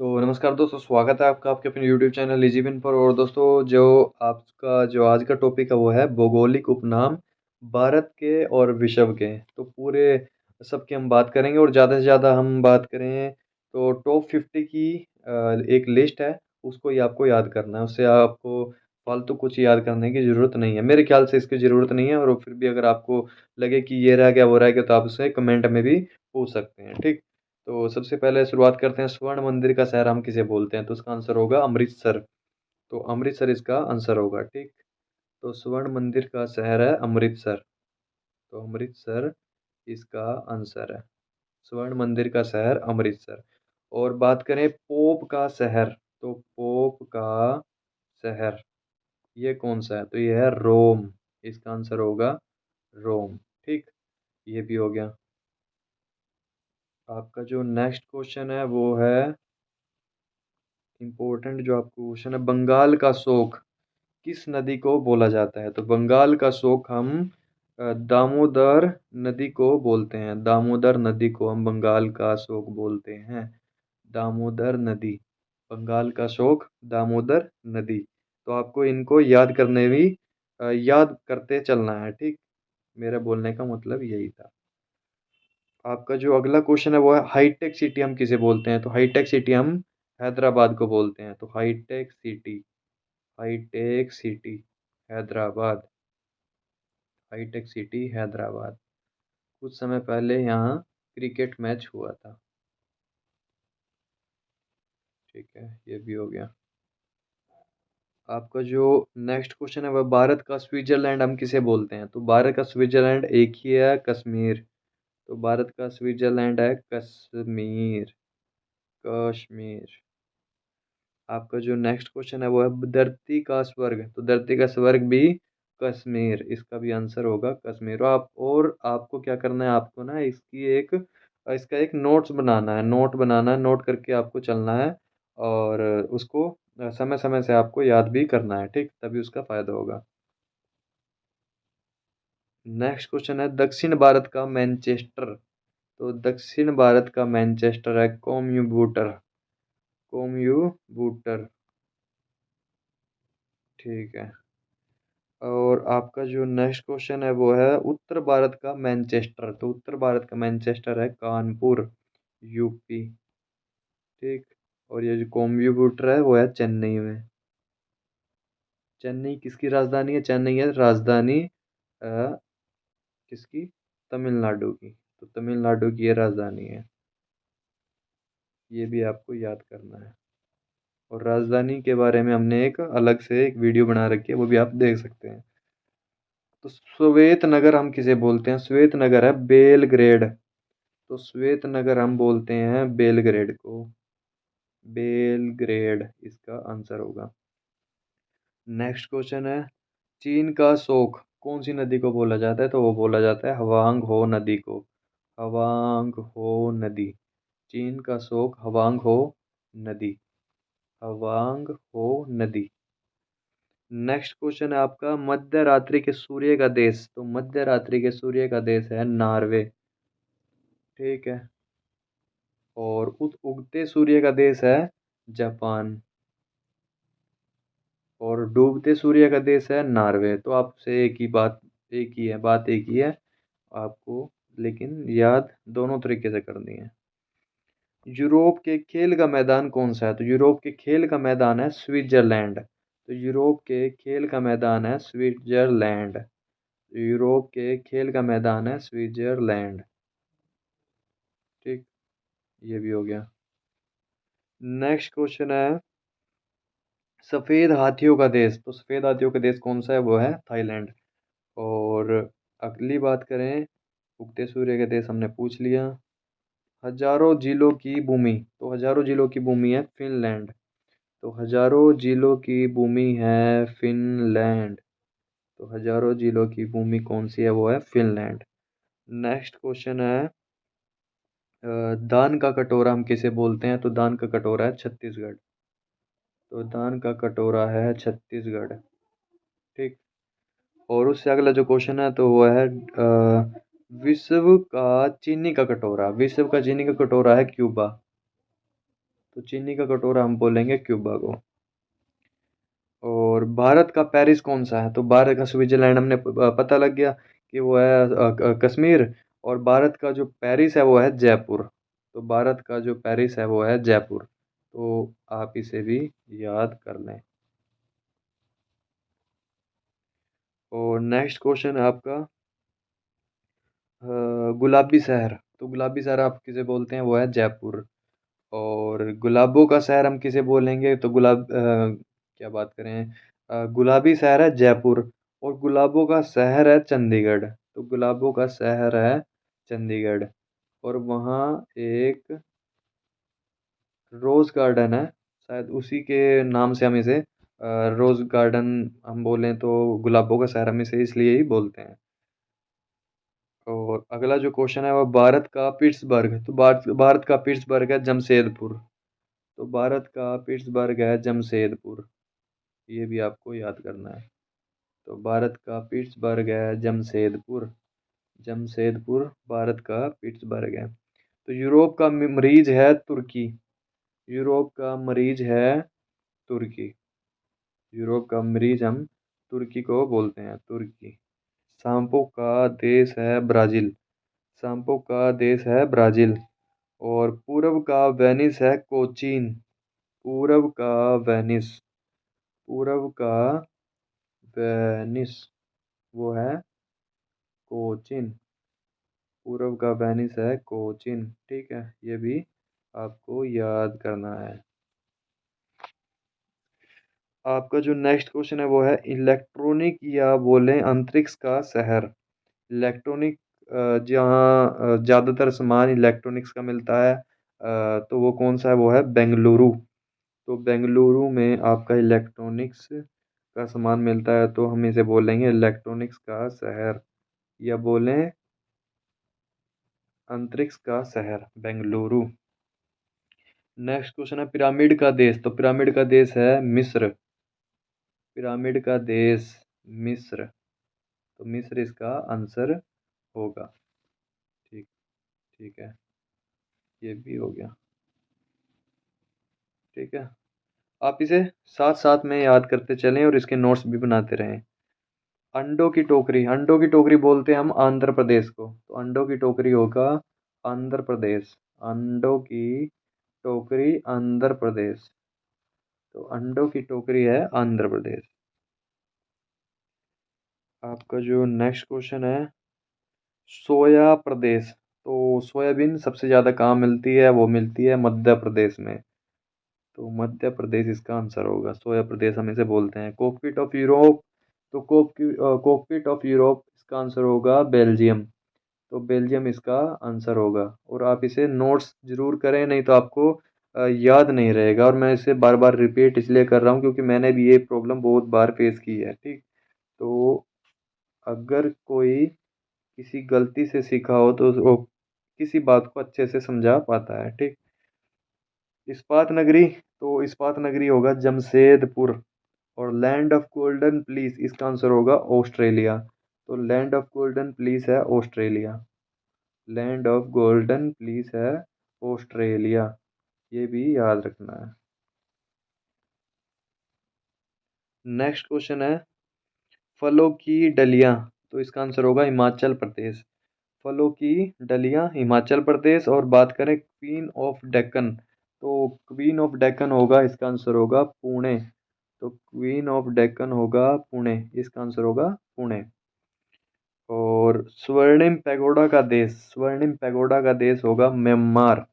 तो नमस्कार दोस्तों, स्वागत है आपका आपके अपने यूट्यूब चैनल इजीविन पर। और दोस्तों, जो आज का टॉपिक है वो है भौगोलिक उपनाम भारत के और विश्व के। तो पूरे सबकी हम बात करेंगे और ज़्यादा से ज़्यादा हम बात करें तो टॉप 50 की एक लिस्ट है, उसको ही आपको याद करना है। उससे आपको फालतू कुछ याद करने की ज़रूरत नहीं है। मेरे ख्याल से इसकी ज़रूरत नहीं है, और फिर भी अगर आपको लगे कि ये रह गया वो रह गया तो आप उसे कमेंट में भी पूछ सकते हैं, ठीक। तो सबसे पहले शुरुआत करते हैं, स्वर्ण मंदिर का शहर हम किसे बोलते हैं? तो इसका आंसर होगा अमृतसर। तो अमृतसर इसका आंसर होगा, ठीक। तो स्वर्ण मंदिर का शहर है अमृतसर। तो अमृतसर इसका आंसर है। स्वर्ण मंदिर का शहर अमृतसर। और बात करें पोप का शहर, तो पोप का शहर ये कौन सा है? तो ये है रोम। इसका आंसर होगा रोम, ठीक। ये भी हो गया। आपका जो नेक्स्ट क्वेश्चन है वो है इम्पोर्टेंट, जो आपको क्वेश्चन है, बंगाल का शोक किस नदी को बोला जाता है? तो बंगाल का शोक हम दामोदर नदी को बोलते हैं। दामोदर नदी को हम बंगाल का शोक बोलते हैं। दामोदर नदी, बंगाल का शोक दामोदर नदी। तो आपको इनको याद करने भी याद करते चलना है, ठीक। मेरा बोलने का मतलब यही था। आपका जो अगला क्वेश्चन है वो है हाईटेक सिटी हम किसे बोलते हैं? तो हाईटेक सिटी हम हैदराबाद को बोलते हैं। तो Hitech City, Hitech City Hyderabad, Hitech City Hyderabad. कुछ समय पहले यहाँ क्रिकेट मैच हुआ था, ठीक है। ये भी हो गया। आपका जो नेक्स्ट क्वेश्चन है वह भारत का स्विट्जरलैंड हम किसे बोलते हैं? तो भारत का स्विट्जरलैंड एक ही है, कश्मीर। तो भारत का स्विट्जरलैंड है कश्मीर, कश्मीर। आपका जो नेक्स्ट क्वेश्चन है वो है धरती का स्वर्ग। तो धरती का स्वर्ग भी कश्मीर, इसका भी आंसर होगा कश्मीर। और आपको क्या करना है, आपको ना इसका एक नोट्स बनाना है, नोट बनाना है, नोट करके आपको चलना है। और उसको समय समय से आपको याद भी करना है, ठीक, तभी उसका फायदा होगा। नेक्स्ट क्वेश्चन है दक्षिण भारत का मैनचेस्टर। तो दक्षिण भारत का मैनचेस्टर है कोयम्बटूर, कोयम्बटूर, ठीक है। और आपका जो नेक्स्ट क्वेश्चन है वो है उत्तर भारत का मैनचेस्टर। तो उत्तर भारत का मैनचेस्टर है कानपुर, यूपी, ठीक। और ये जो कोयम्बटूर है वो है चेन्नई में। चेन्नई किसकी राजधानी है? चेन्नई है राजधानी किसकी? तमिलनाडु की। तो तमिलनाडु की ये राजधानी है। ये भी आपको याद करना है। और राजधानी के बारे में हमने एक अलग से एक वीडियो बना रखी है, वो भी आप देख सकते हैं। तो श्वेत नगर हम किसे बोलते हैं? श्वेत नगर है बेलग्रेड। तो श्वेत नगर हम बोलते हैं बेलग्रेड को, बेलग्रेड इसका आंसर होगा। नेक्स्ट क्वेश्चन है चीन का शोक कौन सी नदी को बोला जाता है? तो वो बोला जाता है हवांग हो नदी को, हवांग हो नदी। चीन का शोक हवांग हो नदी, हवांग हो नदी। नेक्स्ट क्वेश्चन है आपका मध्य रात्रि के सूर्य का देश। तो मध्य रात्रि के सूर्य का देश है नॉर्वे, ठीक है। और उगते सूर्य का देश है जापान। और डूबते सूर्य का देश है नॉर्वे। तो आपसे एक ही बात, एक ही है बात, एक ही है आपको, लेकिन याद दोनों तरीके से करनी है। यूरोप के खेल का मैदान कौन सा है? तो यूरोप के खेल का मैदान है स्विट्जरलैंड। तो यूरोप के खेल का मैदान है स्विट्जरलैंड, यूरोप के खेल का मैदान है स्विट्जरलैंड, ठीक। ये भी हो गया। नेक्स्ट क्वेश्चन है सफ़ेद हाथियों का देश। तो सफ़ेद हाथियों का देश कौन सा है? वो है थाईलैंड। और अगली बात करें, उगते सूर्य का देश हमने पूछ लिया। हजारों जिलों की भूमि। तो हजारों जिलों की भूमि है फिनलैंड। तो हजारों जिलों की भूमि है फिनलैंड। तो हजारों जिलों की भूमि कौन सी है? वो है फिनलैंड। नेक्स्ट क्वेश्चन है दान का कटोरा हम किसे बोलते हैं? तो दान का कटोरा है छत्तीसगढ़। तो दान का कटोरा है छत्तीसगढ़, ठीक। और उससे अगला जो क्वेश्चन है तो वो है विश्व का चीनी का कटोरा। विश्व का चीनी का कटोरा है क्यूबा। तो चीनी का कटोरा हम बोलेंगे क्यूबा को। और भारत का पेरिस कौन सा है? तो भारत का स्विट्जरलैंड हमने पता लग गया कि वो है कश्मीर। और भारत का जो पेरिस है वो है जयपुर। तो भारत का जो पेरिस है वो है जयपुर। तो आप इसे भी याद कर लें। और नेक्स्ट क्वेश्चन है आपका गुलाबी शहर। तो गुलाबी शहर आप किसे बोलते हैं? वो है जयपुर। और गुलाबों का शहर हम किसे बोलेंगे? तो क्या बात करें, गुलाबी शहर है जयपुर। और गुलाबों का शहर है चंडीगढ़। तो गुलाबों का शहर है चंडीगढ़। और वहाँ एक रोज गार्डन है, शायद उसी के नाम से हम इसे रोज गार्डन हम बोलें तो गुलाबों का शहर हम इसे इसलिए ही बोलते हैं। और अगला जो क्वेश्चन है वो भारत का पिट्सबर्ग। तो भारत का पिट्सबर्ग है जमशेदपुर। तो भारत का पिट्सबर्ग है जमशेदपुर। ये भी आपको याद करना है। तो भारत का पिट्सबर्ग है जमशेदपुर। जमशेदपुर भारत का पिट्सबर्ग है। तो यूरोप का मरीज है तुर्की। यूरोप का मरीज है तुर्की। यूरोप का मरीज हम तुर्की को बोलते हैं, तुर्की। सांपों का देश है ब्राज़ील। सांपों का देश है ब्राज़ील। और पूर्व का वेनिस है कोचीन। पूर्व का वेनिस। पूर्व का वेनिस वो है कोचीन। पूर्व का वेनिस है कोचीन। ठीक है, ये भी आपको याद करना है। आपका जो नेक्स्ट क्वेश्चन है वो है इलेक्ट्रॉनिक या बोलें अंतरिक्ष का शहर। इलेक्ट्रॉनिक जहाँ ज़्यादातर सामान इलेक्ट्रॉनिक्स का मिलता है, तो वो कौन सा है? वो है बेंगलुरु। तो बेंगलुरु में आपका इलेक्ट्रॉनिक्स का सामान मिलता है, तो हम इसे बोलेंगे इलेक्ट्रॉनिक्स का शहर, या बोलें अंतरिक्ष का शहर बेंगलुरु। नेक्स्ट क्वेश्चन है पिरामिड का देश। तो पिरामिड का देश है मिस्र। पिरामिड का देश मिस्र। तो मिस्र इसका आंसर होगा। ठीक, ठीक है, ये भी हो गया। ठीक है, आप इसे साथ साथ में याद करते चलें और इसके नोट्स भी बनाते रहें। अंडों की टोकरी। अंडों की टोकरी बोलते हैं हम आंध्र प्रदेश को। तो अंडों की टोकरी होगा आंध्र प्रदेश। अंडों की टोकरी आंध्र प्रदेश। तो अंडों की टोकरी है आंध्र प्रदेश। आपका जो नेक्स्ट क्वेश्चन है सोया प्रदेश। तो सोयाबीन सबसे ज़्यादा कहाँ मिलती है? वो मिलती है मध्य प्रदेश में। तो मध्य प्रदेश इसका आंसर होगा। सोया प्रदेश हम इसे बोलते हैं। Cockpit of Europe. तो कॉकपिट ऑफ यूरोप इसका आंसर होगा बेल्जियम। तो बेल्जियम इसका आंसर होगा। और आप इसे नोट्स जरूर करें, नहीं तो आपको याद नहीं रहेगा। और मैं इसे बार बार रिपीट इसलिए कर रहा हूँ क्योंकि मैंने भी ये प्रॉब्लम बहुत बार फेस की है। ठीक, तो अगर कोई किसी गलती से सीखा हो तो वो किसी बात को अच्छे से समझा पाता है। ठीक, इस्पात नगरी। तो इस्पात नगरी होगा जमशेदपुर। और लैंड ऑफ गोल्डन प्लीज इसका आंसर होगा ऑस्ट्रेलिया। तो लैंड ऑफ गोल्डन प्लीज है Australia. Land of golden please है ऑस्ट्रेलिया। ये भी याद रखना है। नेक्स्ट क्वेश्चन है फलों की डलियां। तो इसका आंसर होगा हिमाचल प्रदेश। फलों की डलियां हिमाचल प्रदेश। और बात करें क्वीन ऑफ डेक्कन। तो क्वीन ऑफ डेक्कन होगा, इसका आंसर होगा पुणे। तो क्वीन ऑफ डेक्कन होगा पुणे। इसका आंसर होगा पुणे। और स्वर्णिम पैगोडा का देश। स्वर्णिम पैगोडा का देश होगा म्यांमार।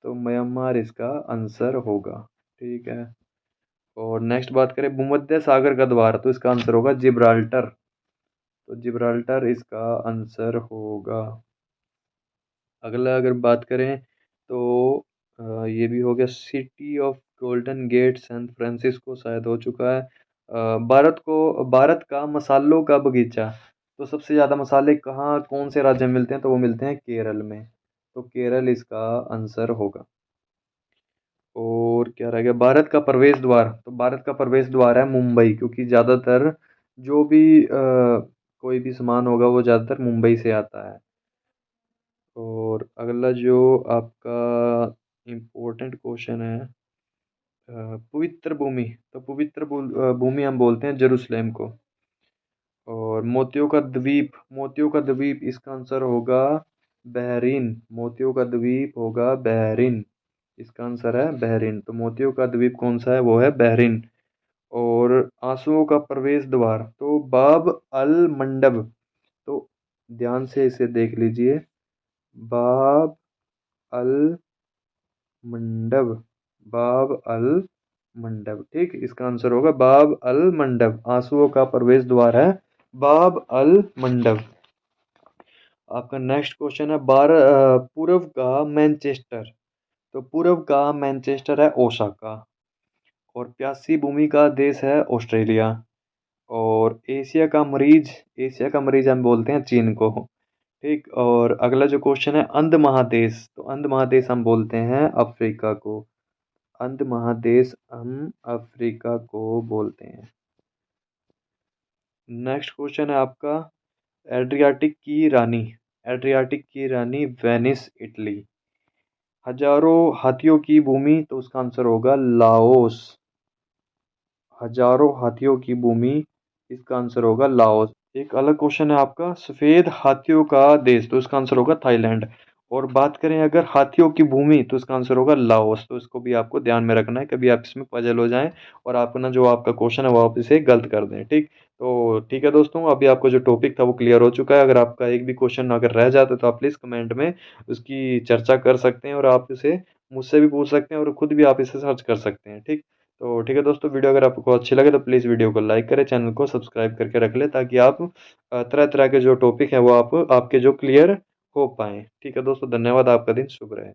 तो म्यांमार इसका आंसर होगा। ठीक है। और नेक्स्ट बात करें भूमध्य सागर का द्वार। तो इसका आंसर होगा जिब्राल्टर। तो जिब्राल्टर इसका आंसर होगा। अगला अगर बात करें तो ये भी हो गया city of golden gate San Francisco, शायद हो चुका है। भारत का मसालों का बगीचा। तो सबसे ज़्यादा मसाले कहाँ कौन से राज्य में मिलते हैं? तो वो मिलते हैं केरल में। तो केरल इसका आंसर होगा। और क्या रह गया भारत का प्रवेश द्वार। तो भारत का प्रवेश द्वार है मुंबई, क्योंकि ज़्यादातर जो भी कोई भी सामान होगा वो ज़्यादातर मुंबई से आता है। और अगला जो आपका इम्पोर्टेंट क्वेश्चन है पवित्र भूमि, तो पवित्र भूमि हम बोलते हैं जेरूसलेम को। और मोतियों का द्वीप, इसका आंसर होगा बहरीन। मोतियों का द्वीप होगा बहरीन, इसका आंसर है बहरीन। तो मोतियों का द्वीप कौन सा है, वो है बहरीन। और आंसुओं का प्रवेश द्वार, तो बाब अल मंडब। तो ध्यान से इसे देख लीजिए, बाब अल मंडब, बाब अल मंडब, ठीक, इसका आंसर होगा बाब अल मंडब। आंसुओं का प्रवेश द्वार है बाब अल मंडब। आपका नेक्स्ट क्वेश्चन है पूर्व का मैनचेस्टर। तो पूर्व का मैनचेस्टर है ओसाका। और प्यासी भूमि का देश है ऑस्ट्रेलिया। और एशिया का मरीज हम बोलते हैं चीन को, ठीक। और अगला जो क्वेश्चन है अंध महादेश, तो अंध महादेश हम बोलते हैं अफ्रीका को। अंध महादेश हम अफ्रीका को बोलते हैं। नेक्स्ट क्वेश्चन है आपका एड्रियाटिक की रानी वेनिस, इटली। हजारों हाथियों की भूमि, तो उसका आंसर होगा लाओस। हजारों हाथियों की भूमि, इसका आंसर होगा लाओस। एक अलग क्वेश्चन है आपका सफेद हाथियों का देश, तो इसका आंसर होगा थाईलैंड। और बात करें अगर हाथियों की भूमि, तो इसका आंसर होगा लाओस। तो इसको भी आपको ध्यान में रखना है, कभी आप इसमें पजल हो जाएं और आप ना जो आपका क्वेश्चन है वो आप इसे गलत कर दें, ठीक। तो ठीक है दोस्तों, अभी आपको जो टॉपिक था वो क्लियर हो चुका है। अगर आपका एक भी क्वेश्चन अगर रह जाता है तो आप प्लीज़ कमेंट में उसकी चर्चा कर सकते हैं, और आप इसे मुझसे भी पूछ सकते हैं और खुद भी आप इसे सर्च कर सकते हैं, ठीक। तो ठीक है दोस्तों, वीडियो अगर आपको अच्छी लगे तो प्लीज़ वीडियो को लाइक करें, चैनल को सब्सक्राइब करके रख लें, ताकि आप तरह तरह के जो टॉपिक हैं वो आपके जो क्लियर हो पाएँ। ठीक है दोस्तों, धन्यवाद, आपका दिन शुभ रहे।